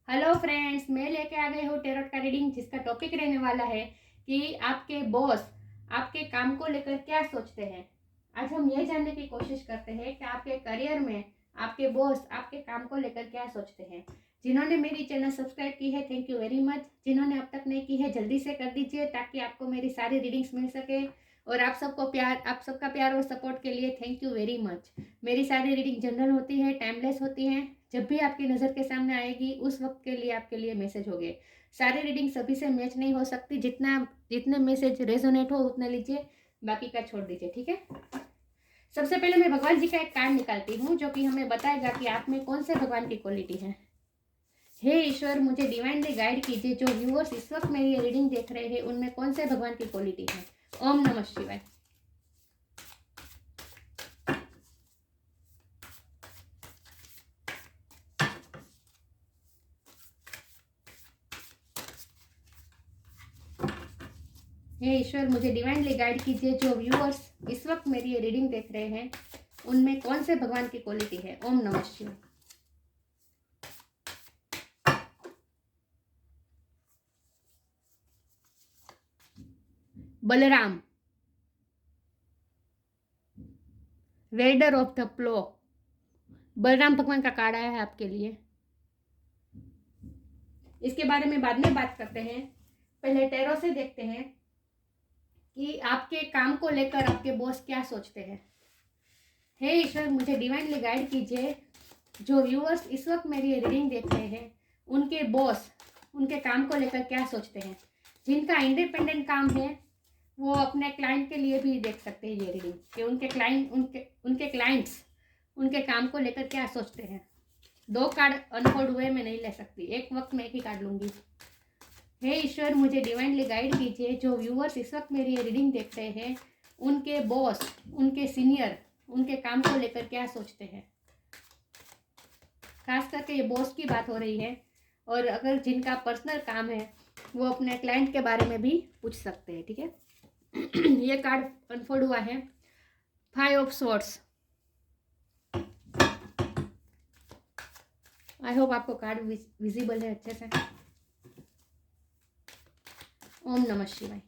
Hello friends, मैं लेके आ गई हूँ टेरोट का रीडिंग, जिसका टॉपिक रहने वाला है कि आपके बॉस आपके काम को लेकर क्या सोचते हैं। आज हम ये जानने की कोशिश करते हैं कि आपके करियर में आपके बॉस आपके काम को लेकर क्या सोचते हैं। जिन्होंने मेरी चैनल सब्सक्राइब की है, थैंक यू वेरी मच। जिन्होंने अब तक नहीं की है, जल्दी से कर दीजिए ताकि आपको मेरी सारी रीडिंग्स मिल सके। और आप सबका प्यार और सपोर्ट के लिए थैंक यू वेरी मच। मेरी सारी रीडिंग जनरल होती है, टाइमलेस होती हैं। जब भी आपकी नज़र के सामने आएगी उस वक्त के लिए आपके लिए मैसेज होंगे। सारी रीडिंग सभी से मैच नहीं हो सकती। जितने मैसेज रेजोनेट हो उतने लीजिए, बाकी का छोड़ दीजिए, ठीक है। सबसे पहले मैं भगवान जी का एक कार्ड निकालती हूँ जो कि हमें बताएगा कि आप में कौन से भगवान की क्वालिटी है। हे ईश्वर, मुझे डिवाइनली गाइड कीजिए। जो व्यूअर्स इस वक्त मेरी ये रीडिंग देख रहे हैं उनमें कौन से भगवान की क्वालिटी है। ओम नमः शिवाय। हे ईश्वर, मुझे डिवाइनली गाइड कीजिए। जो व्यूअर्स इस वक्त मेरी ये रीडिंग देख रहे हैं उनमें कौन से भगवान की क्वालिटी है। ओम नमः शिवाय। बलराम, वेडर ऑफ द प्लो। बलराम भगवान का कार्ड आया है आपके लिए। इसके बारे में बाद में बात करते हैं। पहले टैरो से देखते हैं कि आपके काम को लेकर आपके बॉस क्या सोचते हैं। हे ईश्वर, मुझे डिवाइनली गाइड कीजिए। जो व्यूअर्स इस वक्त मेरी ये रीडिंग देख रहे हैं उनके बॉस उनके काम को लेकर क्या सोचते हैं। जिनका इंडिपेंडेंट काम है वो अपने क्लाइंट के लिए भी देख सकते हैं ये रीडिंग कि उनके क्लाइंट्स उनके काम को लेकर क्या सोचते हैं। दो कार्ड अनफोल्ड हुए, मैं नहीं ले सकती, एक वक्त में एक ही कार्ड लूंगी। हे ईश्वर, मुझे डिवाइनली गाइड कीजिए। जो व्यूअर्स इस वक्त मेरी ये रीडिंग देख रहे हैं उनके बॉस उनके सीनियर उनके काम को लेकर क्या सोचते हैं। खास करके ये बॉस की बात हो रही है, और अगर जिनका पर्सनल काम है वो अपने क्लाइंट के बारे में भी पूछ सकते हैं, ठीक है। ये कार्ड अनफोल्ड हुआ है, 5 ऑफ स्वॉर्ड्स। आई होप आपको कार्ड विजिबल है अच्छे से। ओम नमः शिवाय।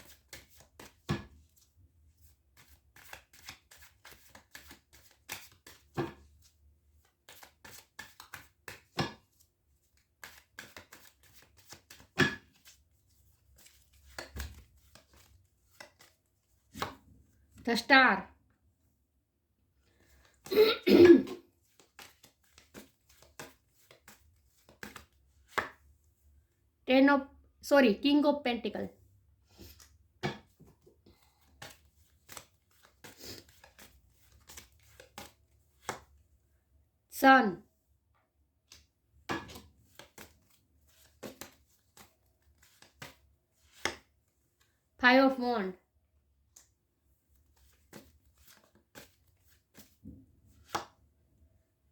The star, king of pentacle, sun, 5 of wand,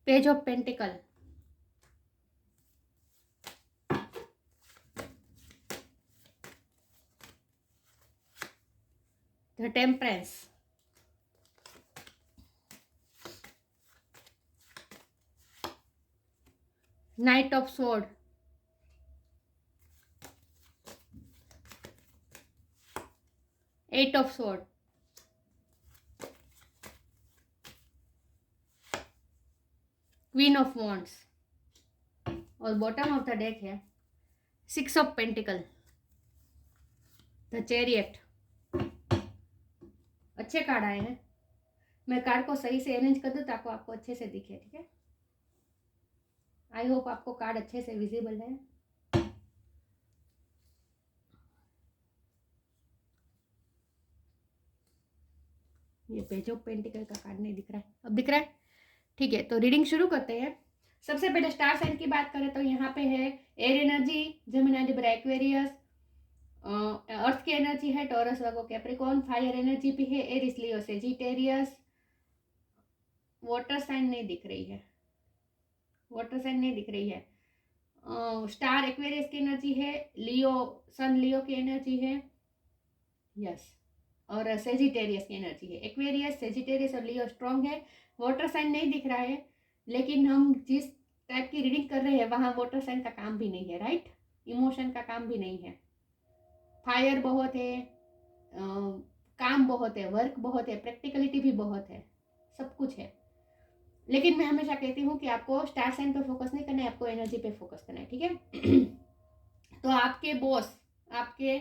page of pentacle, the temperance, knight of sword, eight of sword, queen of wands, और बॉटम ऑफ द डेक है 6 of pentacle, the chariot. अच्छे card आए हैं। मैं card को सही से arrange कर दूं ताकि आपको अच्छे से दिखे, ठीक है। आई होप आपको कार्ड अच्छे से विजिबल है। ये पेज ऑफ पेंटिकल का कार्ड नहीं दिख रहा है, अब दिख रहा है, ठीक है। तो रीडिंग शुरू करते हैं। सबसे पहले स्टार साइन की बात करें तो यहाँ पे है air energy, Gemini, Libra, Aquarius. Earth की एनर्जी है Taurus, Virgo, Capricorn. Fire energy भी है Aries, Leo, Sagittarius. Water sign नहीं दिख रही है, वाटर साइन नहीं दिख रही है। स्टार एक्वेरियस की एनर्जी है, लियो, सन लियो की एनर्जी है, यस। और सेजिटेरियस की एनर्जी है। एक्वेरियस, सेजिटेरियस और लियो स्ट्रॉन्ग है। वाटर साइन नहीं दिख रहा है, लेकिन हम जिस टाइप की रीडिंग कर रहे हैं वहाँ वाटर साइन का काम भी नहीं है, राइट। इमोशन का काम भी नहीं है। फायर बहुत है, काम बहुत है, वर्क बहुत है, प्रैक्टिकलिटी भी बहुत है, सब कुछ है। लेकिन मैं हमेशा कहती हूँ कि आपको स्टार साइन पे फोकस नहीं करना है, आपको एनर्जी पे फोकस करना है, ठीक है। तो आपके बॉस, आपके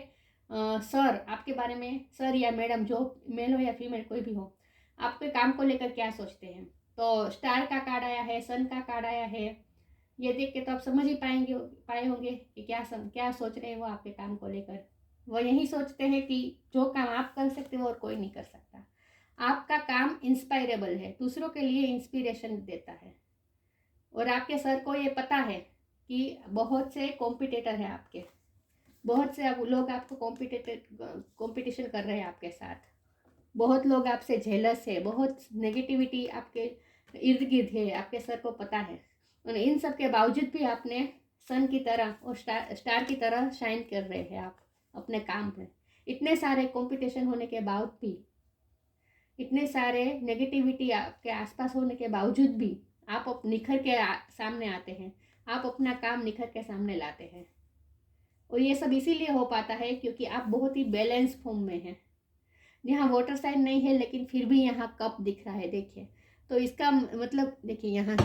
सर आपके बारे में, सर या मैडम, जो मेल हो या फीमेल कोई भी हो, आपके काम को लेकर क्या सोचते हैं। तो स्टार का कार्ड आया है, सन का कार्ड आया है, ये देख के तो आप समझ ही पाए होंगे कि क्या सोच रहे हैं वो आपके काम को लेकर। वो यही सोचते हैं कि जो काम आप कर सकते हो और कोई नहीं कर सकता। आपका काम इंस्पायरेबल है, दूसरों के लिए इंस्पिरेशन देता है। और आपके सर को ये पता है कि बहुत से कॉम्पिटिटर है आपके, बहुत से लोग आपको कॉम्पिटिशन कर रहे हैं आपके साथ, बहुत लोग आपसे जेलस है, बहुत नेगेटिविटी आपके इर्द गिर्द है, आपके सर को पता है। और इन सब के बावजूद भी आपने सन की तरह और स्टार की तरह शाइन कर रहे हैं आप अपने काम में। इतने सारे कंपटीशन होने के बावजूद भी, इतने सारे नेगेटिविटी आपके आसपास होने के बावजूद भी आप निखर के सामने आते हैं, आप अपना काम निखर के सामने लाते हैं। और ये सब इसीलिए हो पाता है क्योंकि आप बहुत ही बैलेंस फॉर्म में हैं। यहाँ वाटर साइन नहीं है लेकिन फिर भी यहाँ कप दिख रहा है, देखिए। तो इसका मतलब देखिए, यहाँ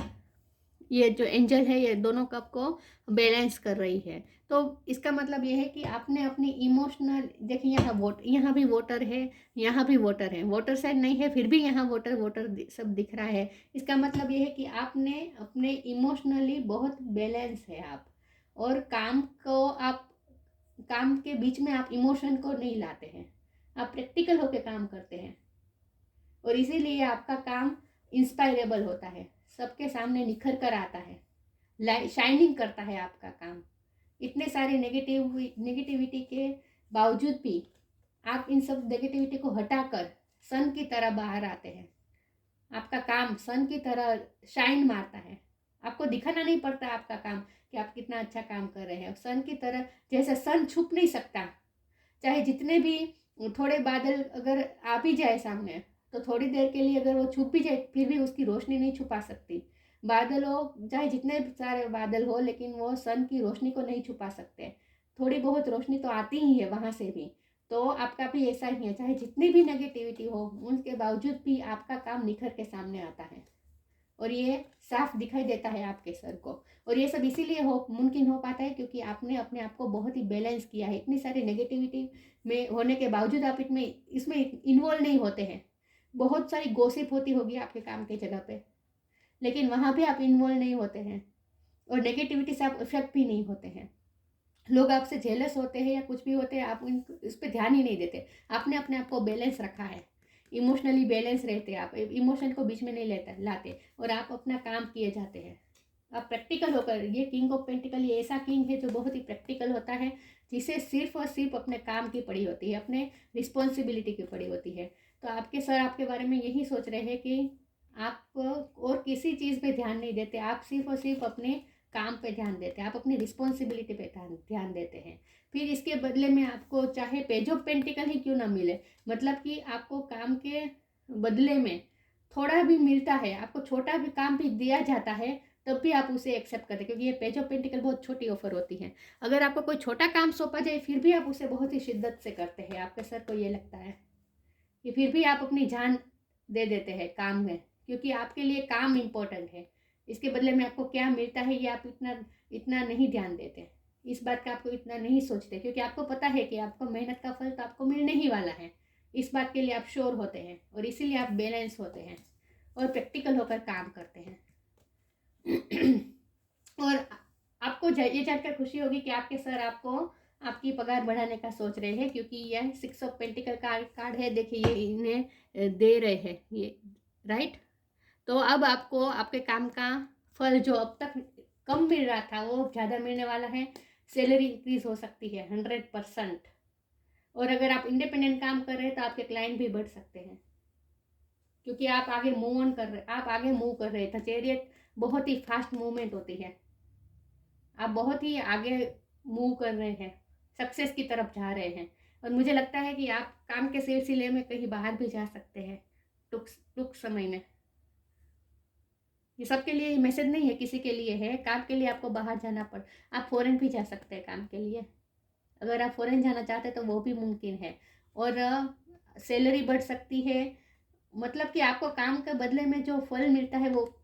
ये जो एंजल है ये दोनों कप को बैलेंस कर रही है। तो इसका मतलब ये है कि आपने अपनी इमोशनल, देखिए यहाँ भी वाटर है, यहाँ भी वाटर है, वाटर साइन नहीं है फिर भी यहाँ वाटर सब दिख रहा है। इसका मतलब ये है कि आपने अपने इमोशनली बहुत बैलेंस है आप, और काम के बीच में आप इमोशन को नहीं लाते हैं, आप प्रैक्टिकल होकर काम करते हैं। और इसीलिए आपका काम इंस्पायरेबल होता है, सबके सामने निखर कर आता है, शाइनिंग करता है आपका काम। इतने सारे नेगेटिविटी के बावजूद भी आप इन सब नेगेटिविटी को हटाकर सन की तरह बाहर आते हैं। आपका काम सन की तरह शाइन मारता है, आपको दिखाना नहीं पड़ता आपका काम कि आप कितना अच्छा काम कर रहे हैं। सन की तरह, जैसे सन छुप नहीं सकता, चाहे जितने भी थोड़े बादल अगर आ भी जाए सामने, तो थोड़ी देर के लिए अगर वो छुप भी जाए फिर भी उसकी रोशनी नहीं छुपा सकती। बादल हो, चाहे जितने सारे बादल हो, लेकिन वो सन की रोशनी को नहीं छुपा सकते। थोड़ी बहुत रोशनी तो आती ही है वहाँ से भी। तो आपका भी ऐसा ही है, चाहे जितनी भी नेगेटिविटी हो उनके बावजूद भी आपका काम निखर के सामने आता है, और ये साफ दिखाई देता है आपके सर को। और ये सब इसीलिए मुमकिन हो पाता है क्योंकि आपने अपने आप को बहुत ही बैलेंस किया है। इतनी सारी नेगेटिविटी में होने के बावजूद आप इसमें इन्वॉल्व नहीं होते हैं। बहुत सारी गॉसिप होती होगी आपके काम के जगह पे, लेकिन वहाँ भी आप इन्वॉल्व नहीं होते हैं, और नेगेटिविटी से आप इफेक्ट भी नहीं होते हैं। लोग आपसे जेलस होते हैं या कुछ भी होते हैं, आप इस पर ध्यान ही नहीं देते। आपने अपने आप को बैलेंस रखा है, इमोशनली बैलेंस रहते, आप इमोशन को बीच में नहीं लाते, और आप अपना काम किए जाते हैं। आप प्रैक्टिकल होकर, ये किंग ऑफ पेंटिकल ये ऐसा किंग है जो बहुत ही प्रैक्टिकल होता है, जिसे सिर्फ और सिर्फ अपने काम की पड़ी होती है, अपने रिस्पॉन्सिबिलिटी की पड़ी होती है। तो आपके सर आपके बारे में यही सोच रहे हैं कि आप और किसी चीज़ पे ध्यान नहीं देते, आप सिर्फ और सिर्फ अपने काम पे ध्यान देते हैं, आप अपनी रिस्पॉन्सिबिलिटी पे ध्यान देते हैं। फिर इसके बदले में आपको चाहे पेज ऑफ पेंटिकल ही क्यों ना मिले, मतलब कि आपको काम के बदले में थोड़ा भी मिलता है, आपको छोटा भी काम भी दिया जाता है, तब भी आप उसे एक्सेप्ट करते हैं, क्योंकि ये पेज ऑफ पेंटिकल बहुत छोटी ऑफर होती है। अगर आपको कोई छोटा काम सौंपा जाए फिर भी आप उसे बहुत ही शिद्दत से करते हैं, आपके सर को ये लगता है कि फिर भी आप अपनी जान दे देते हैं काम में, क्योंकि आपके लिए काम इम्पोर्टेंट है। इसके बदले में आपको क्या मिलता है ये आप इतना नहीं ध्यान देते, इस बात का आपको इतना नहीं सोचते, क्योंकि आपको पता है कि आपको मेहनत का फल तो आपको मिलने ही वाला है। इस बात के लिए आप श्योर होते हैं, और इसीलिए आप बैलेंस होते हैं और प्रैक्टिकल होकर काम करते हैं। और आपको ये जानकर खुशी होगी कि आपके सर आपकी पगार बढ़ाने का सोच रहे हैं, क्योंकि यह 6 ऑफ पेंटिकल कार्ड है, देखिए ये इन्हें दे रहे हैं ये, राइट। तो अब आपको आपके काम का फल जो अब तक कम मिल रहा था वो ज़्यादा मिलने वाला है। सैलरी इंक्रीज हो सकती है 100%। और अगर आप इंडिपेंडेंट काम कर रहे हैं तो आपके क्लाइंट भी बढ़ सकते हैं, क्योंकि आप आगे मूव कर रहे थे। चैरियट बहुत ही फास्ट मूवमेंट होती है, आप बहुत ही आगे मूव कर रहे हैं, सक्सेस की तरफ जा रहे हैं। और मुझे लगता है कि आप काम के सिलसिले में कहीं बाहर भी जा सकते हैं टुक समय में। ये सबके लिए मैसेज नहीं है, किसी के लिए है। काम के लिए आपको बाहर जाना पड़, आप फॉरेन भी जा सकते हैं काम के लिए। अगर आप फॉरेन जाना चाहते हैं तो वो भी मुमकिन है। और सैलरी बढ़ सकती है, मतलब कि आपको काम के बदले में जो फल मिलता है वो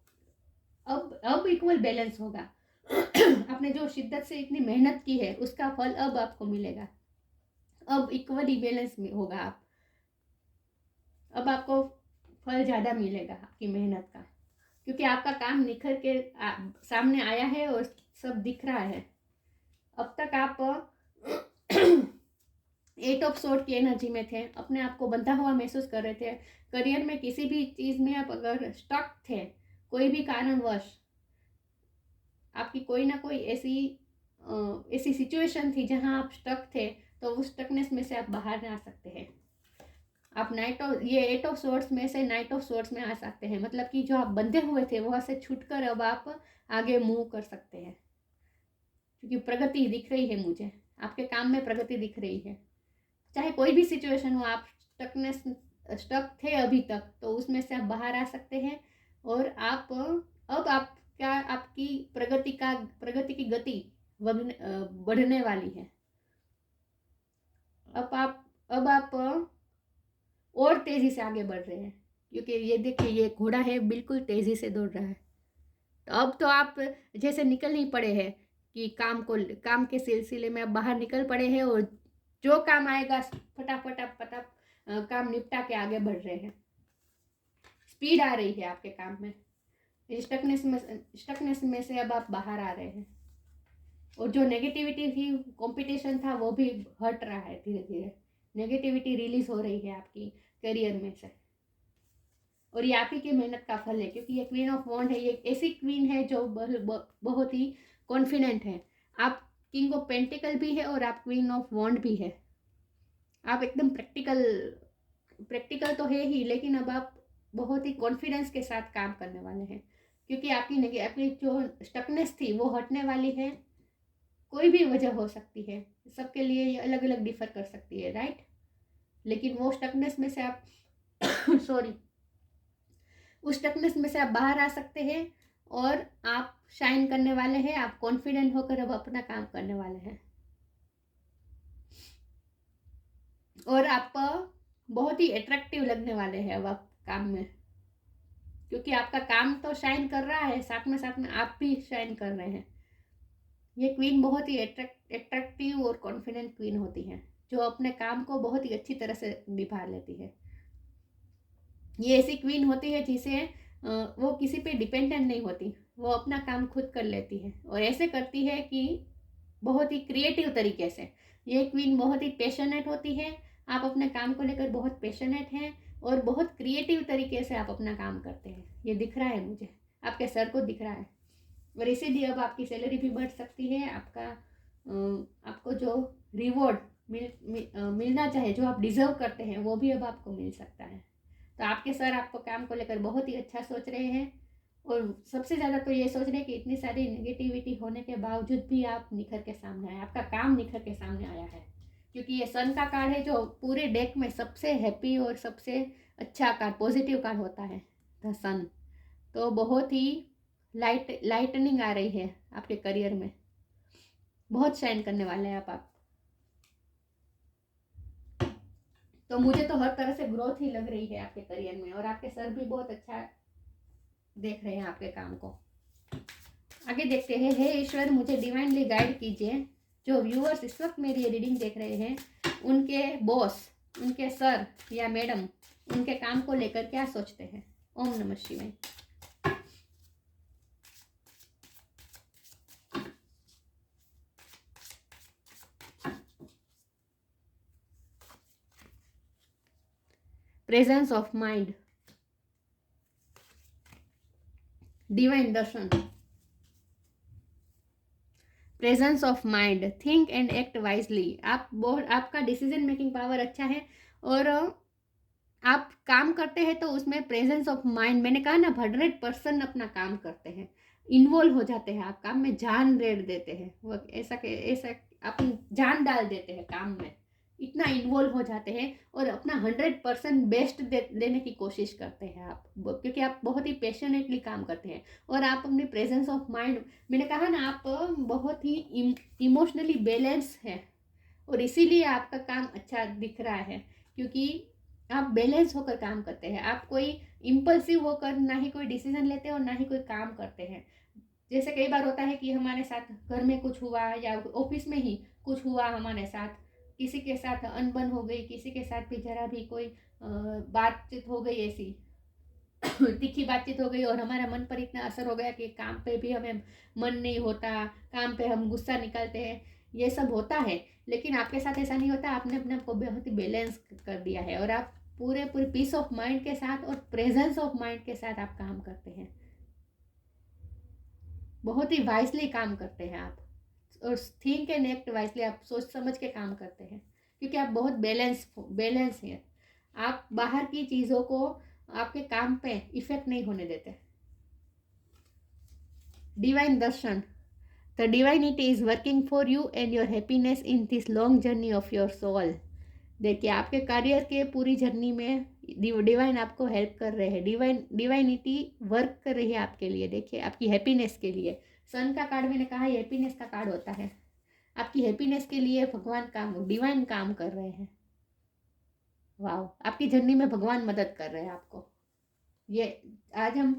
अब इक्वल बैलेंस होगा। आपने जो शिद्दत से इतनी मेहनत की है उसका फल अब आपको मिलेगा, अब इक्वली बैलेंस में होगा। अब आपको फल ज़्यादा मिलेगा आपकी मेहनत का, क्योंकि आपका काम निखर के सामने आया है और सब दिख रहा है। अब तक आप 8 ऑफ सोर्ड की एनर्जी में थे, अपने आप को बंधा हुआ महसूस कर रहे थे। करियर में किसी भी चीज़ में आप अगर स्टक थे, कोई भी कारणवश आपकी कोई ना कोई ऐसी सिचुएशन थी जहां आप स्टक थे, तो उस स्टकनेस में से आप बाहर आ सकते हैं। आप ये 8 ऑफ सोर्ड्स में से 9 ऑफ सोर्ड्स में आ सकते हैं। मतलब कि जो आप बंधे हुए थे वहाँ से छूटकर अब आप आगे मूव कर सकते हैं, क्योंकि प्रगति दिख रही है मुझे, आपके काम में प्रगति दिख रही है। चाहे कोई भी सिचुएशन हो, आप स्टक थे अभी तक, तो उसमें से आप बाहर आ सकते हैं। और अब आपकी प्रगति की गति बढ़ने वाली है। अब आप और तेजी से आगे बढ़ रहे हैं, क्योंकि ये देखिए, ये घोड़ा है, बिल्कुल तेजी से दौड़ रहा है। तो अब तो आप जैसे निकल नहीं पड़े हैं कि काम के सिलसिले में आप बाहर निकल पड़े हैं, और जो काम आएगा फटाफट काम निपटा के आगे बढ़ रहे हैं। स्पीड आ रही है आपके काम में, स्टकनेस में से अब आप बाहर आ रहे हैं। और जो नेगेटिविटी थी, कंपटीशन था, वो भी हट रहा है धीरे धीरे। नेगेटिविटी रिलीज हो रही है आपकी करियर में से, और ये आप ही की मेहनत का फल है, क्योंकि ये क्वीन ऑफ वॉन्ड है। ये ऐसी क्वीन है जो बहुत ही कॉन्फिडेंट है। आप किंग ऑफ पेंटिकल भी है और आप क्वीन ऑफ वॉन्ड भी है। आप एकदम प्रैक्टिकल तो है ही, लेकिन अब आप बहुत ही कॉन्फिडेंस के साथ काम करने वाले हैं, क्योंकि आपकी जो स्टकनेस थी वो हटने वाली है। कोई भी वजह हो सकती है, सबके लिए ये अलग अलग डिफर कर सकती है, राइट। लेकिन वो स्टकनेस में से आप सॉरी उस स्टकनेस में से आप बाहर आ सकते हैं, और आप शाइन करने वाले हैं। आप कॉन्फिडेंट होकर अब अपना काम करने वाले हैं, और आप बहुत ही अट्रैक्टिव लगने वाले हैं अब आप काम में, क्योंकि आपका काम तो शाइन कर रहा है, साथ में आप भी शाइन कर रहे हैं। ये क्वीन बहुत ही अट्रैक्टिव और कॉन्फिडेंट क्वीन होती है, जो अपने काम को बहुत ही अच्छी तरह से निभा लेती है। ये ऐसी क्वीन होती है जिसे वो किसी पे डिपेंडेंट नहीं होती, वो अपना काम खुद कर लेती है, और ऐसे करती है कि बहुत ही क्रिएटिव तरीके से। ये क्वीन बहुत ही पैशनेट होती है। आप अपने काम को लेकर बहुत पैशनेट हैं, और बहुत क्रिएटिव तरीके से आप अपना काम करते हैं। ये दिख रहा है मुझे, आपके सर को दिख रहा है। और इसीलिए अब आपकी सैलरी भी बढ़ सकती है। आपको जो रिवॉर्ड मिलना चाहे, जो आप डिजर्व करते हैं, वो भी अब आपको मिल सकता है। तो आपके सर आपको काम को लेकर बहुत ही अच्छा सोच रहे हैं, और सबसे ज़्यादा तो ये सोच रहे हैं कि इतनी सारी नेगेटिविटी होने के बावजूद भी आप निखर के सामने आए, आपका काम निखर के सामने आया है। क्योंकि ये सन का कार्ड है, जो पूरे डेक में सबसे हैप्पी और सबसे अच्छा कार्ड, पॉजिटिव कार्ड होता है, द सन। तो बहुत ही लाइटनिंग आ रही है आपके करियर में, बहुत शाइन करने वाले हैं आप। तो मुझे तो हर तरह से ग्रोथ ही लग रही है आपके करियर में, और आपके सर भी बहुत अच्छा देख रहे हैं आपके काम को। आगे देखते हैं। हे ईश्वर, मुझे डिवाइनली गाइड कीजिए। जो व्यूअर्स इस वक्त मेरी ये रीडिंग देख रहे हैं, उनके बॉस, उनके सर या मैडम उनके काम को लेकर क्या सोचते हैं। ओम नमः शिवाय। Presence of mind, divine Darshan, presence of mind, think and act wisely. आपका डिसीजन मेकिंग पावर अच्छा है, और आप काम करते हैं तो उसमें प्रेजेंस ऑफ माइंड, मैंने कहा ना, 100% अपना काम करते हैं, इन्वॉल्व हो जाते हैं, आप काम में जान रेड़ देते हैं। वो ऐसा अपनी जान डाल देते हैं काम में, इतना इन्वॉल्व हो जाते हैं और अपना 100% बेस्ट देने की कोशिश करते हैं आप, क्योंकि आप बहुत ही पैशनेटली काम करते हैं और आप अपनी प्रेजेंस ऑफ माइंड, मैंने कहा ना, आप बहुत ही इमोशनली बैलेंस है और इसीलिए आपका काम अच्छा दिख रहा है, क्योंकि आप बैलेंस होकर काम करते हैं। आप कोई इम्पल्सिव होकर ना ही कोई डिसीजन लेते हैं और ना ही कोई काम करते हैं। जैसे कई बार होता है कि हमारे साथ घर में कुछ हुआ या ऑफिस में ही कुछ हुआ, हमारे साथ किसी के साथ अनबन हो गई, किसी के साथ भी जरा भी कोई बातचीत हो गई, ऐसी तीखी बातचीत हो गई और हमारा मन पर इतना असर हो गया कि काम पे भी हमें मन नहीं होता, काम पे हम गुस्सा निकालते हैं, ये सब होता है। लेकिन आपके साथ ऐसा नहीं होता, आपने अपने आप को बहुत ही बैलेंस कर दिया है और आप पूरे पीस ऑफ माइंड के साथ और प्रेजेंस ऑफ माइंड के साथ आप काम करते हैं, बहुत ही वाइजली काम करते हैं आप, और थिंक एंड एक्ट वाइजली, आप सोच समझ के काम करते हैं, क्योंकि आप बहुत बैलेंस हैं। आप बाहर की चीज़ों को आपके काम पे इफेक्ट नहीं होने देते। Divine darshan, the divinity is working for you and your happiness in this long journey of your soul. देखिए, आपके करियर के पूरी जर्नी में डिवाइन आपको हेल्प कर रहे हैं, डिवाइनिटी वर्क कर रही है आपके लिए। देखिए, आपकी हैप्पीनेस के लिए, सन का कार्ड मैंने कहा हैप्पीनेस का कार्ड होता है, आपकी हैप्पीनेस के लिए भगवान डिवाइन काम कर रहे हैं। वाह, आपकी जर्नी में भगवान मदद कर रहे हैं आपको। ये आज हम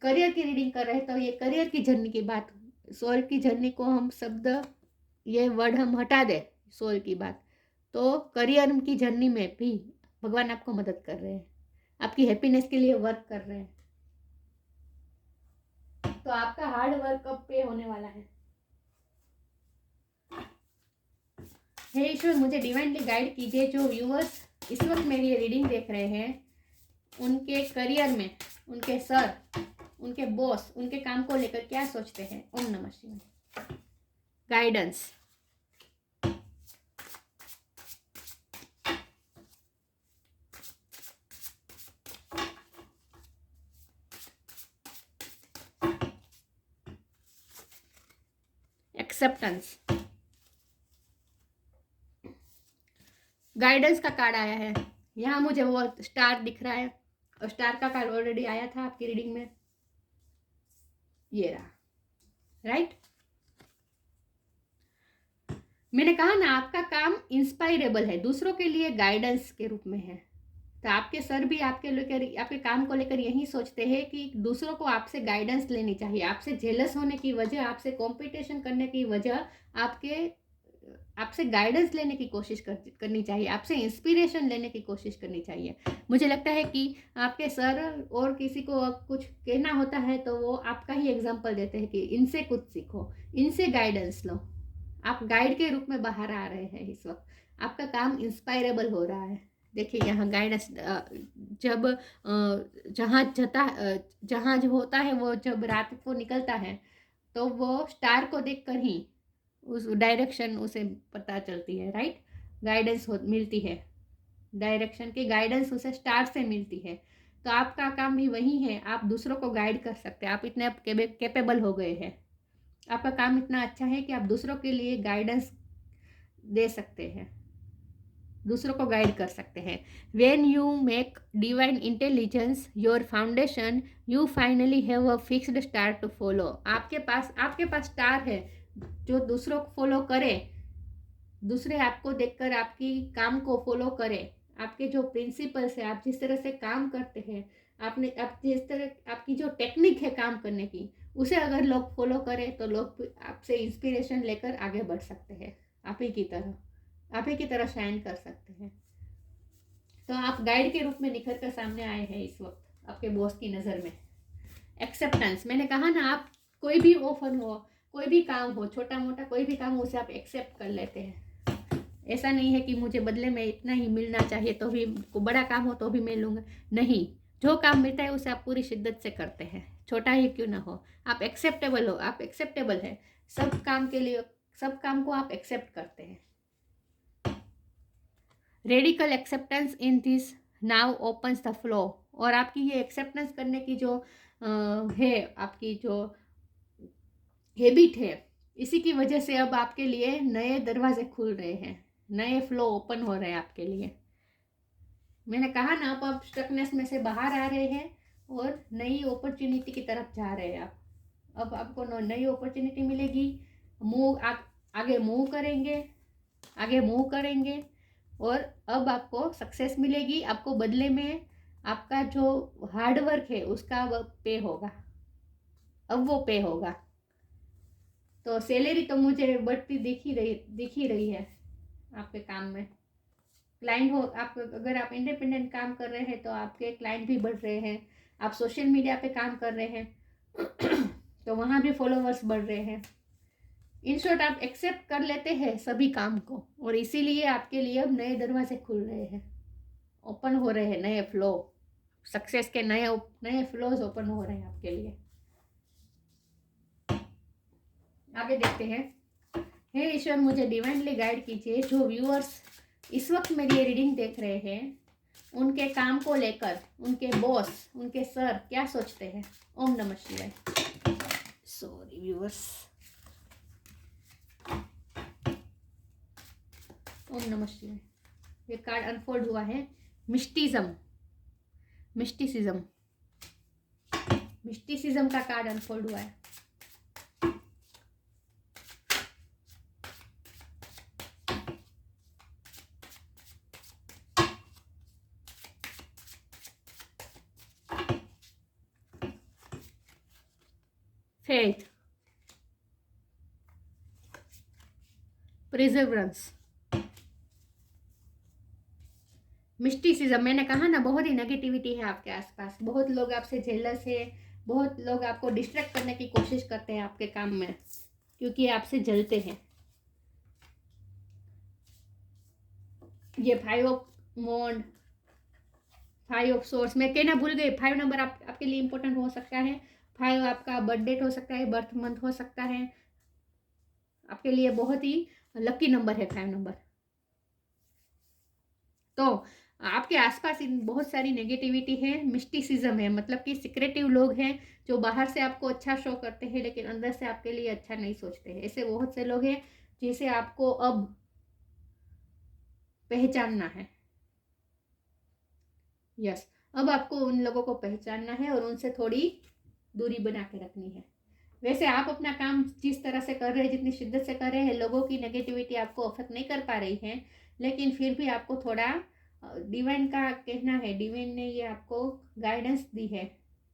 करियर की रीडिंग कर रहे हैं, तो ये करियर की जर्नी की बात, सोल की जर्नी को हम शब्द, ये वर्ड हम हटा दे, सोल की बात, तो करियर की जर्नी में भी भगवान आपको मदद कर रहे हैं, आपकी हैप्पीनेस के लिए वर्क कर रहे हैं। तो आपका हार्ड वर्क कब पे होने वाला है। हे ईश्वर, मुझे डिवाइनली गाइड कीजिए, जो व्यूअर्स इस वक्त मेरी रीडिंग देख रहे हैं, उनके करियर में उनके सर, उनके बॉस, उनके काम को लेकर क्या सोचते हैं। ओम नमः शिवाय। गाइडेंस, एक्सेप्टेंस, गाइडेंस का कार्ड आया है। यहाँ मुझे वो स्टार दिख रहा है और स्टार का कार्ड ऑलरेडी आया था आपकी रीडिंग में, ये रहा, राइट। मैंने कहा ना, आपका काम इंस्पायरेबल है, दूसरों के लिए गाइडेंस के रूप में है। तो आपके सर भी आपके लेकर, आपके काम को लेकर यही सोचते हैं कि दूसरों को आपसे गाइडेंस लेनी चाहिए, आपसे जेलस होने की वजह, आपसे कंपटीशन करने की वजह, आपसे गाइडेंस लेने की कोशिश करनी चाहिए, आपसे इंस्पिरेशन लेने की कोशिश करनी चाहिए। मुझे लगता है कि आपके सर और किसी को कुछ कहना होता है तो वो आपका ही एग्जाम्पल देते हैं कि इनसे कुछ सीखो, इनसे गाइडेंस लो। आप गाइड के रूप में बाहर आ रहे हैं इस वक्त, आपका काम इंस्पायरेबल हो रहा है। देखिए, यहाँ गाइडेंस, जब जहाज होता है, वो जब रात को निकलता है तो वो स्टार को देखकर ही उस डायरेक्शन उसे पता चलती है, राइट। गाइडेंस मिलती है, डायरेक्शन की गाइडेंस उसे स्टार से मिलती है। तो आपका काम भी वही है, आप दूसरों को गाइड कर सकते हैं, आप इतने कैपेबल हो गए हैं, आपका काम इतना अच्छा है कि आप दूसरों के लिए गाइडेंस दे सकते हैं, दूसरों को गाइड कर सकते हैं। When you make divine intelligence your foundation, you finally have a fixed star to follow. आपके पास स्टार है जो दूसरों को फॉलो करे, दूसरे आपको देखकर आपकी काम को फॉलो करे, आपके जो प्रिंसिपल्स है, आप जिस तरह से काम करते हैं, आप जिस तरह, आपकी जो टेक्निक है काम करने की, उसे अगर लोग फॉलो करें तो लोग आपसे इंस्पिरेशन लेकर आगे बढ़ सकते हैं, आप ही की तरह शाइन कर सकते हैं। तो आप गाइड के रूप में निखर कर सामने आए हैं इस वक्त आपके बॉस की नज़र में। एक्सेप्टेंस, मैंने कहा ना, आप कोई भी ऑफर हो, कोई भी काम हो, छोटा मोटा कोई भी काम हो, उसे आप एक्सेप्ट कर लेते हैं। ऐसा नहीं है कि मुझे बदले में इतना ही मिलना चाहिए तो भी, बड़ा काम हो तो भी मैं लूँगा, नहीं। जो काम मिलता है उसे आप पूरी शिद्दत से करते हैं, छोटा ही क्यों ना हो। आप एक्सेप्टेबल हो, आप एक्सेप्टेबल है सब काम के लिए, सब काम को आप एक्सेप्ट करते हैं। Radical acceptance in this now opens the flow. और आपकी ये एक्सेप्टेंस करने की जो है, आपकी जो हैबिट है, इसी की वजह से अब आपके लिए नए दरवाजे खुल रहे हैं, नए फ्लो ओपन हो रहे हैं आपके लिए। मैंने कहा ना, आप स्टकनेस में से बाहर आ रहे हैं और नई अपॉर्चुनिटी की तरफ जा रहे हैं आप। अब आपको नई अपॉर्चुनिटी मिलेगी, आगे मूव करेंगे, आगे मूव करेंगे और अब आपको सक्सेस मिलेगी। आपको बदले में आपका जो हार्ड वर्क है उसका पे होगा, अब वो पे होगा। तो सैलरी तो मुझे बढ़ती दिख ही रही है आपके काम में। क्लाइंट हो आप, अगर आप इंडिपेंडेंट काम कर रहे हैं तो आपके क्लाइंट भी बढ़ रहे हैं। आप सोशल मीडिया पे काम कर रहे हैं तो वहाँ भी फॉलोवर्स बढ़ रहे हैं। इन शॉर्ट, आप एक्सेप्ट कर लेते हैं सभी काम को और इसीलिए आपके लिए अब नए दरवाजे खुल रहे हैं, ओपन हो रहे हैं नए फ्लो, सक्सेस के नए नए फ्लोज ओपन हो रहे हैं आपके लिए। आगे देखते हैं। हे ईश्वर, मुझे डिवाइनली गाइड कीजिए। जो व्यूअर्स इस वक्त मेरी रीडिंग देख रहे हैं, उनके काम को लेकर उनके बॉस, उनके सर क्या सोचते हैं। ओम नमः शिवाय। सॉरी व्यूअर्स, ओम नमः शिवाय। ये कार्ड अनफोल्ड हुआ है, मिस्टिज्म, मिस्टिसिज्म, मिस्टिसिज्म का कार्ड अनफोल्ड हुआ है। Faith, प्रिजर्वेंस, mysticism. मैंने कहा ना, बहुत ही नेगेटिविटी है आपके आसपास। बहुत लोग आपसे जेलस है, बहुत लोग आपको डिस्ट्रैक्ट करने की कोशिश करते हैं आपके काम में, क्योंकि आपसे जलते हैं। ये 5 ऑफ वॉन्ड, 5 ऑफ सोर्स, मैं कहना भूल गई। 5 नंबर आपके लिए इंपॉर्टेंट हो सकता है। 5 आपका बर्थ डेट हो सकता है, बर्थ मंथ हो सकता है। आपके लिए बहुत ही लकी नंबर है 5 नंबर। तो आपके आसपास बहुत सारी नेगेटिविटी है, मिस्टिसिज्म है, मतलब कि सिक्रेटिव लोग हैं जो बाहर से आपको अच्छा शो करते हैं लेकिन अंदर से आपके लिए अच्छा नहीं सोचते हैं। ऐसे बहुत से लोग हैं जिसे आपको अब पहचानना है। यस, अब आपको उन लोगों को पहचानना है और उनसे थोड़ी दूरी बना के रखनी है। वैसे आप अपना काम जिस तरह से कर रहे हैं, जितनी शिद्दत से कर रहे हैं, लोगों की नेगेटिविटी आपको अफेक्ट नहीं कर पा रही है, लेकिन फिर भी आपको थोड़ा डिवाइन का कहना है, डिवाइन ने ये आपको गाइडेंस दी है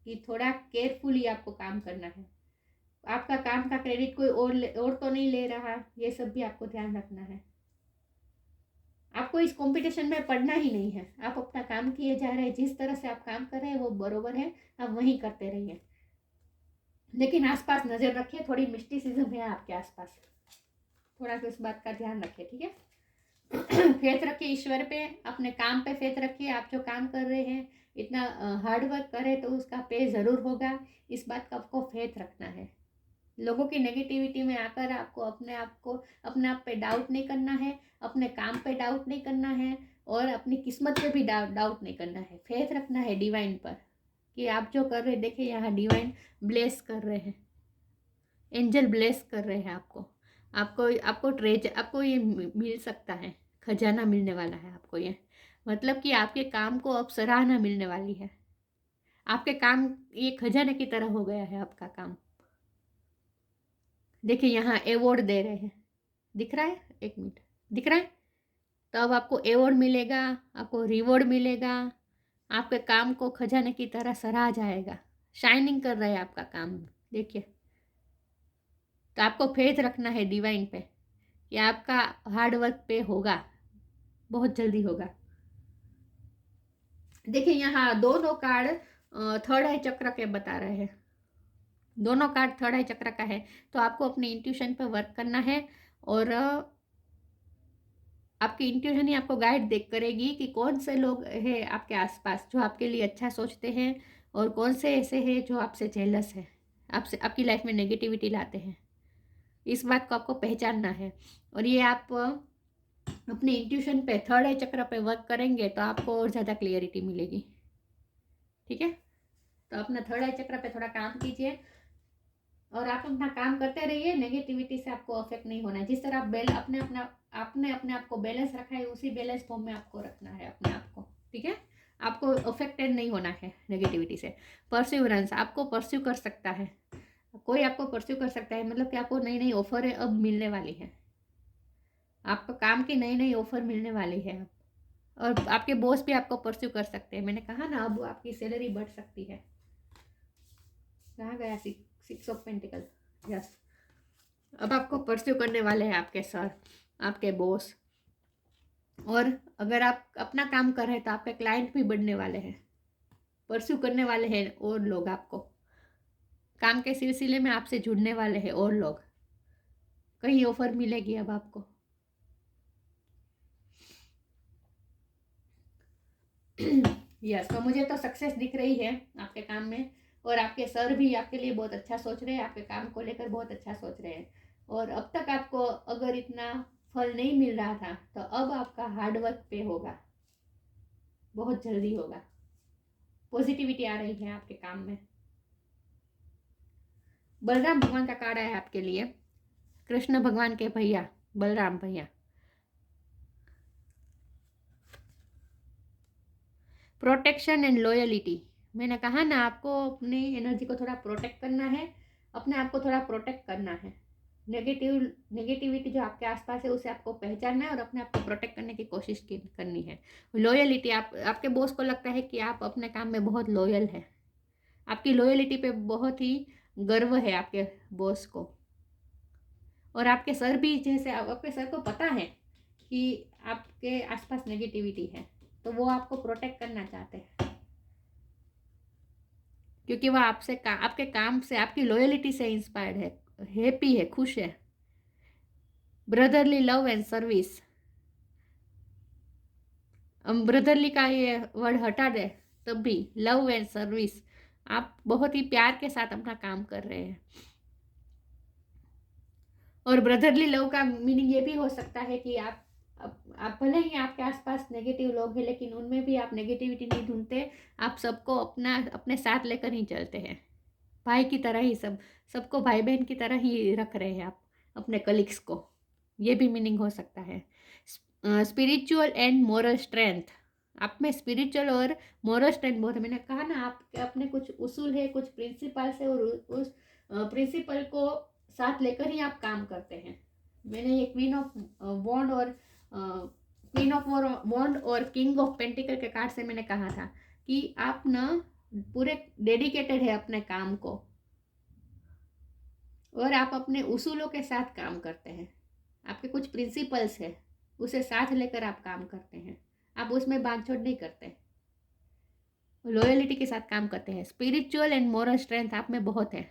कि थोड़ा केयरफुली आपको काम करना है। आपका काम का क्रेडिट कोई और तो नहीं ले रहा, ये सब भी आपको ध्यान रखना है। आपको इस कंपटीशन में पढ़ना ही नहीं है, आप अपना काम किए जा रहे हैं। जिस तरह से आप काम कर रहे हैं वो बरोबर है, आप वही करते रहिए, लेकिन आसपास नजर रखिए। थोड़ी मिस्टिसिज्म है आपके आसपास, थोड़ा सा इस बात का ध्यान रखिए, ठीक है। फेथ रखिए ईश्वर पे, अपने काम पे फेथ रखिए। आप जो काम कर रहे हैं, इतना हार्ड वर्क करें तो उसका पे ज़रूर होगा, इस बात का आपको फेथ रखना है। लोगों की नेगेटिविटी में आकर आपको अपने आप पे डाउट नहीं करना है, अपने काम पे डाउट नहीं करना है और अपनी किस्मत पे भी डाउट नहीं करना है। फेथ रखना है डिवाइन पर कि आप जो कर रहे हैं, देखिए यहाँ डिवाइन ब्लेस कर रहे हैं, एंजल ब्लेस कर रहे हैं आपको। आपको ये मिल सकता है, खजाना मिलने वाला है आपको ये। मतलब कि आपके काम को अब सराहना मिलने वाली है। आपके काम ये खजाने की तरह हो गया है आपका काम। देखिए यहाँ अवार्ड दे रहे हैं, दिख रहा है? एक मिनट, दिख रहा है? तो अब आपको अवार्ड मिलेगा, आपको रिवॉर्ड मिलेगा, आपके काम को खजाने की तरह सराहा जाएगा। शाइनिंग कर रहा है आपका काम, देखिए। तो आपको फेथ रखना है डिवाइन पे कि आपका हार्ड वर्क पे होगा, बहुत जल्दी होगा। देखिए यहाँ दोनों कार्ड थर्ड आई चक्र के बता रहे हैं, दोनों कार्ड थर्ड आई चक्र का है। तो आपको अपने इंट्यूशन पे वर्क करना है और आपकी इंट्यूशन ही आपको गाइड देख करेगी कि कौन से लोग हैं आपके आसपास जो आपके लिए अच्छा सोचते हैं और कौन से ऐसे हैं जो आपसे जेलस है, आपसे आपकी लाइफ में नेगेटिविटी लाते हैं। इस बात को आपको पहचानना है और ये आप अपने इंट्यूशन पे थर्ड आई चक्र पे वर्क करेंगे तो आपको और ज़्यादा क्लियरिटी मिलेगी, ठीक है। तो अपना थर्ड आई चक्र पे थोड़ा काम कीजिए। और आप अपना काम करते रहिए, नेगेटिविटी से आपको अफेक्ट नहीं होना है। जिस तरह आप आपने अपने आप को बैलेंस रखा है, उसी बैलेंस फॉर्म में आपको रखना है अपने आप को, ठीक है। आपको अफेक्टेड नहीं होना है नेगेटिविटी से। परस्यूरेंस, आपको परस्यू कर सकता है, कोई आपको परस्यू कर सकता है, मतलब कि आपको नई नई ऑफर अब मिलने वाली है, आपको काम की नई नई ऑफर मिलने वाली है। और आपके बॉस भी आपको परस्यू कर सकते हैं। मैंने कहा ना, अब आपकी सैलरी बढ़ सकती है। कहाँ गया 6 ऑफ पेंटिकल, यस। अब आपको परस्यू करने वाले हैं आपके सर, आपके बॉस। और अगर आप अपना काम कर रहे हैं तो आपके क्लाइंट भी बढ़ने वाले हैं, परस्यू करने वाले हैं और लोग, आपको काम के सिलसिले में आपसे जुड़ने वाले हैं और लोग, कहीं ऑफर मिलेगी अब आपको। यस, तो मुझे तो सक्सेस दिख रही है आपके काम में, और आपके सर भी आपके लिए बहुत अच्छा सोच रहे हैं, आपके काम को लेकर बहुत अच्छा सोच रहे हैं। और अब तक आपको अगर इतना फल नहीं मिल रहा था, तो अब आपका हार्डवर्क पे होगा, बहुत जल्दी होगा। पॉजिटिविटी आ रही है आपके काम में। बलराम भगवान का कार्ड है आपके लिए, कृष्ण भगवान के भैया, बलराम भैया। प्रोटेक्शन एंड लॉयलिटी, मैंने कहा ना, आपको अपनी एनर्जी को थोड़ा प्रोटेक्ट करना है, अपने आप को थोड़ा प्रोटेक्ट करना है। नेगेटिविटी जो आपके आसपास है उसे आपको पहचानना है और अपने आप को प्रोटेक्ट करने की कोशिश करनी है। लॉयलिटी, आपके बॉस को लगता है कि आप अपने काम में बहुत लॉयल है, आपकी लॉयलिटी पे बहुत ही गर्व है आपके बॉस को। और आपके सर भी, जैसे आपके सर को पता है कि आपके आसपास नेगेटिविटी है, तो वो आपको प्रोटेक्ट करना चाहते हैं, क्योंकि वो आपके काम से, आपकी लॉयलिटी से इंस्पायर्ड है, हैप्पी है, खुश है। ब्रदरली लव एंड सर्विस, हम ब्रदरली का ये वर्ड हटा दे तब भी लव एंड सर्विस, आप बहुत ही प्यार के साथ अपना काम कर रहे हैं। और ब्रदरली लव का मीनिंग ये भी हो सकता है कि आप भले ही आपके आसपास नेगेटिव लोग हैं, लेकिन उनमें भी आप नेगेटिविटी नहीं ढूंढते, आप सबको अपने साथ लेकर ही चलते हैं, भाई की तरह ही, सबको भाई बहन की तरह ही रख रहे हैं आप अपने कलीग्स को, ये भी मीनिंग हो सकता है। स्पिरिचुअल एंड मोरल स्ट्रेंथ, आप में स्पिरिचुअल और मोरल स्ट्रेंथ बहुत है। मैंने कहा ना, आप अपने कुछ उसूल है, कुछ प्रिंसिपल्स है, और उस प्रिंसिपल को साथ लेकर ही आप काम करते हैं। मैंने ये क्वीन ऑफ वॉन्ड और किंग ऑफ पेंटिकल के कार्ड से मैंने कहा था कि आप ना पूरे डेडिकेटेड है अपने काम को, और आप अपने उसूलों के साथ काम करते हैं, आपके कुछ प्रिंसिपल्स है, उसे साथ लेकर आप काम करते हैं, आप उसमें बांधछोड़ नहीं करते, लॉयलिटी के साथ काम करते हैं। स्पिरिचुअल एंड मोरल स्ट्रेंथ आप में बहुत है,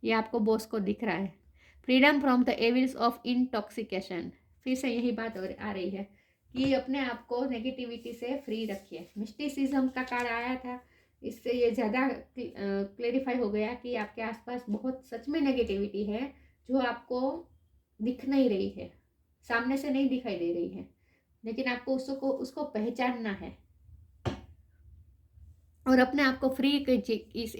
ये आपको बॉस को दिख रहा है। Freedom from the evils of intoxication, फिर से यही बात आ रही है कि अपने आप को नेगेटिविटी से फ्री रखिए। मिस्टिसिज्म का कार्ड आया था, इससे ये ज़्यादा क्लेरिफाई हो गया कि आपके आसपास बहुत सच में नेगेटिविटी है, जो आपको दिख नहीं रही है, सामने से नहीं दिखाई दे रही है, लेकिन आपको उसको पहचानना है और अपने आप को फ्री कीजिए इस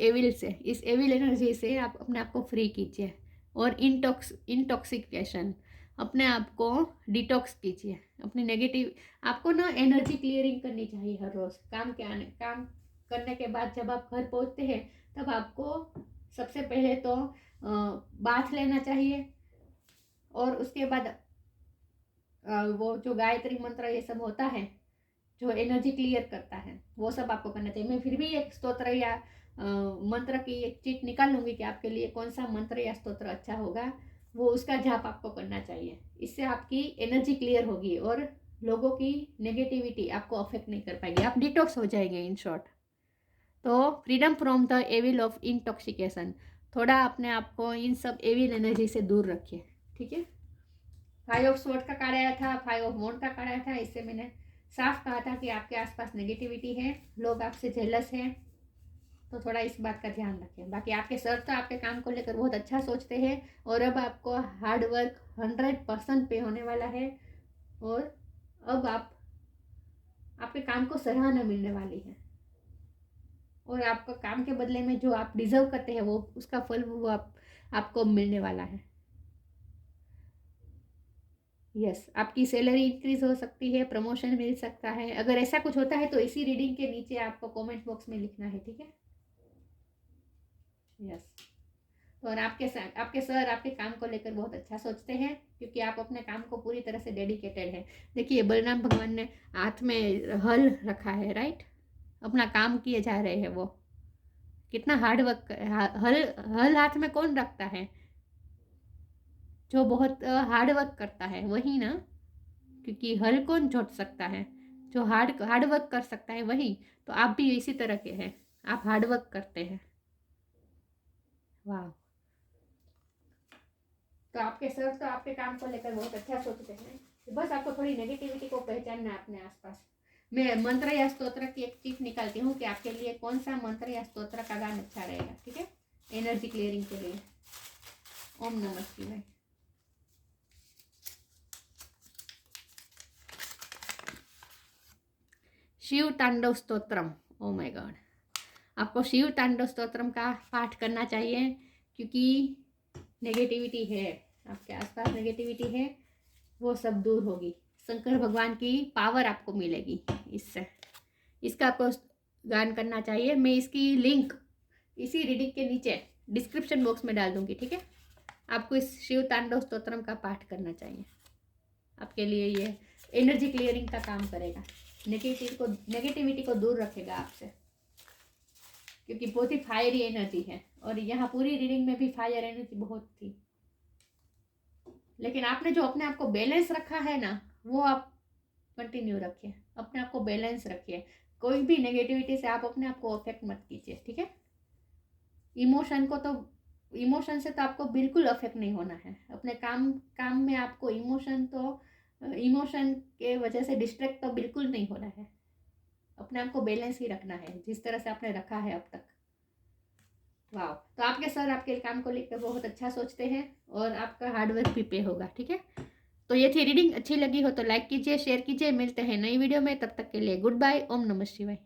एविल एनर्जी से, आप अपने आप को फ्री कीजिए। और इंटॉक्सिकेशन, अपने आप को डिटॉक्स कीजिए, अपनी नेगेटिव, आपको ना एनर्जी क्लियरिंग करनी चाहिए हर रोज़। काम करने के बाद जब आप घर पहुंचते हैं, तब आपको सबसे पहले तो बाथ लेना चाहिए, और उसके बाद वो जो गायत्री मंत्र ये सब होता है जो एनर्जी क्लियर करता है, वो सब आपको करना चाहिए। मैं फिर भी एक स्तोत्र या मंत्र की एक चीट निकाल लूँगी कि आपके लिए कौन सा मंत्र या स्तोत्र अच्छा होगा, वो उसका जाप आपको करना चाहिए। इससे आपकी एनर्जी क्लियर होगी और लोगों की नेगेटिविटी आपको अफेक्ट नहीं कर पाएगी, आप डिटॉक्स हो जाएंगे इन शॉर्ट। तो freedom from the evil of intoxication, थोड़ा अपने आप को इन सब एविल एनर्जी से दूर रखिए, ठीक है। 5 ऑफ स्वॉर्ड का कार्ड आया था, 5 ऑफ वॉन्ड का कार्ड आया था, इससे मैंने साफ कहा था कि आपके आसपास नेगेटिविटी है, लोग आपसे जेलस हैं, तो थोड़ा इस बात का ध्यान रखें। बाकी आपके सर तो आपके काम को लेकर बहुत अच्छा सोचते हैं, और अब आपको हार्ड वर्क 100% पे होने वाला है, और अब आपके काम को सराहना मिलने वाली है, और आपका काम के बदले में जो आप डिजर्व करते हैं वो उसका फल वो आपको मिलने वाला है। यस, आपकी सैलरी इंक्रीज हो सकती है, प्रमोशन मिल सकता है। अगर ऐसा कुछ होता है तो इसी रीडिंग के नीचे आपको कमेंट बॉक्स में लिखना है, ठीक है। यस, और आपके सर आपके काम को लेकर बहुत अच्छा सोचते हैं, क्योंकि आप अपने काम को पूरी तरह से डेडिकेटेड है। देखिए बलराम भगवान ने हाथ में हल रखा है, राइट, अपना काम किए जा रहे हैं वो। कितना हार्ड वर्क। हल हल हाथ में कौन रखता है? जो बहुत हार्ड वर्क करता है वही ना, क्योंकि हल कौन जोत सकता है? जो हार्ड वर्क कर सकता है वही। तो आप भी इसी तरह के हैं, आप हार्ड वर्क करते हैं। वाह, तो आपके सर तो आपके काम को लेकर बहुत अच्छा सोचते हैं। बस आपको थोड़ी नेगेटिविटी को पहचानना है अपने आसपास। मैं मंत्र या स्तोत्र की एक टिप निकालती हूँ कि आपके लिए कौन सा मंत्र या स्तोत्र का गान अच्छा रहेगा, ठीक है, एनर्जी क्लियरिंग के लिए। ओम नमः शिवाय। शिव तांडव स्तोत्रम। ओ माय गॉड, आपको शिव तांडव स्तोत्रम का पाठ करना चाहिए, क्योंकि नेगेटिविटी है आपके आसपास, नेगेटिविटी है, वो सब दूर होगी। शंकर भगवान की पावर आपको मिलेगी इससे। इसका आपको गान करना चाहिए। मैं इसकी लिंक इसी रीडिंग के नीचे डिस्क्रिप्शन बॉक्स में डाल दूंगी, ठीक है। आपको इस शिव तांडव स्तोत्रम का पाठ करना चाहिए। आपके लिए ये एनर्जी क्लियरिंग का काम करेगा, नेगेटिविटी को दूर रखेगा आपसे, क्योंकि बहुत ही फायरी एनर्जी है। और यहाँ पूरी रीडिंग में भी फायर एनर्जी बहुत थी, लेकिन आपने जो अपने आप को बैलेंस रखा है ना, वो आप कंटिन्यू रखिए, अपने आप को बैलेंस रखिए। कोई भी नेगेटिविटी से आप अपने आप को अफेक्ट मत कीजिए, ठीक है। इमोशन से तो आपको बिल्कुल अफेक्ट नहीं होना है। अपने काम में आपको इमोशन के वजह से डिस्ट्रैक्ट तो बिल्कुल नहीं होना है। अपने आप को बैलेंस ही रखना है, जिस तरह से आपने रखा है अब तक। वाह, तो आपके सर आपके काम को लेकर बहुत अच्छा सोचते हैं, और आपका हार्डवर्क भी पे होगा, ठीक है। तो ये थी रीडिंग। अच्छी लगी हो तो लाइक कीजिए, शेयर कीजिए। मिलते हैं नई वीडियो में, तब तक के लिए गुड बाय। ओम नमः शिवाय।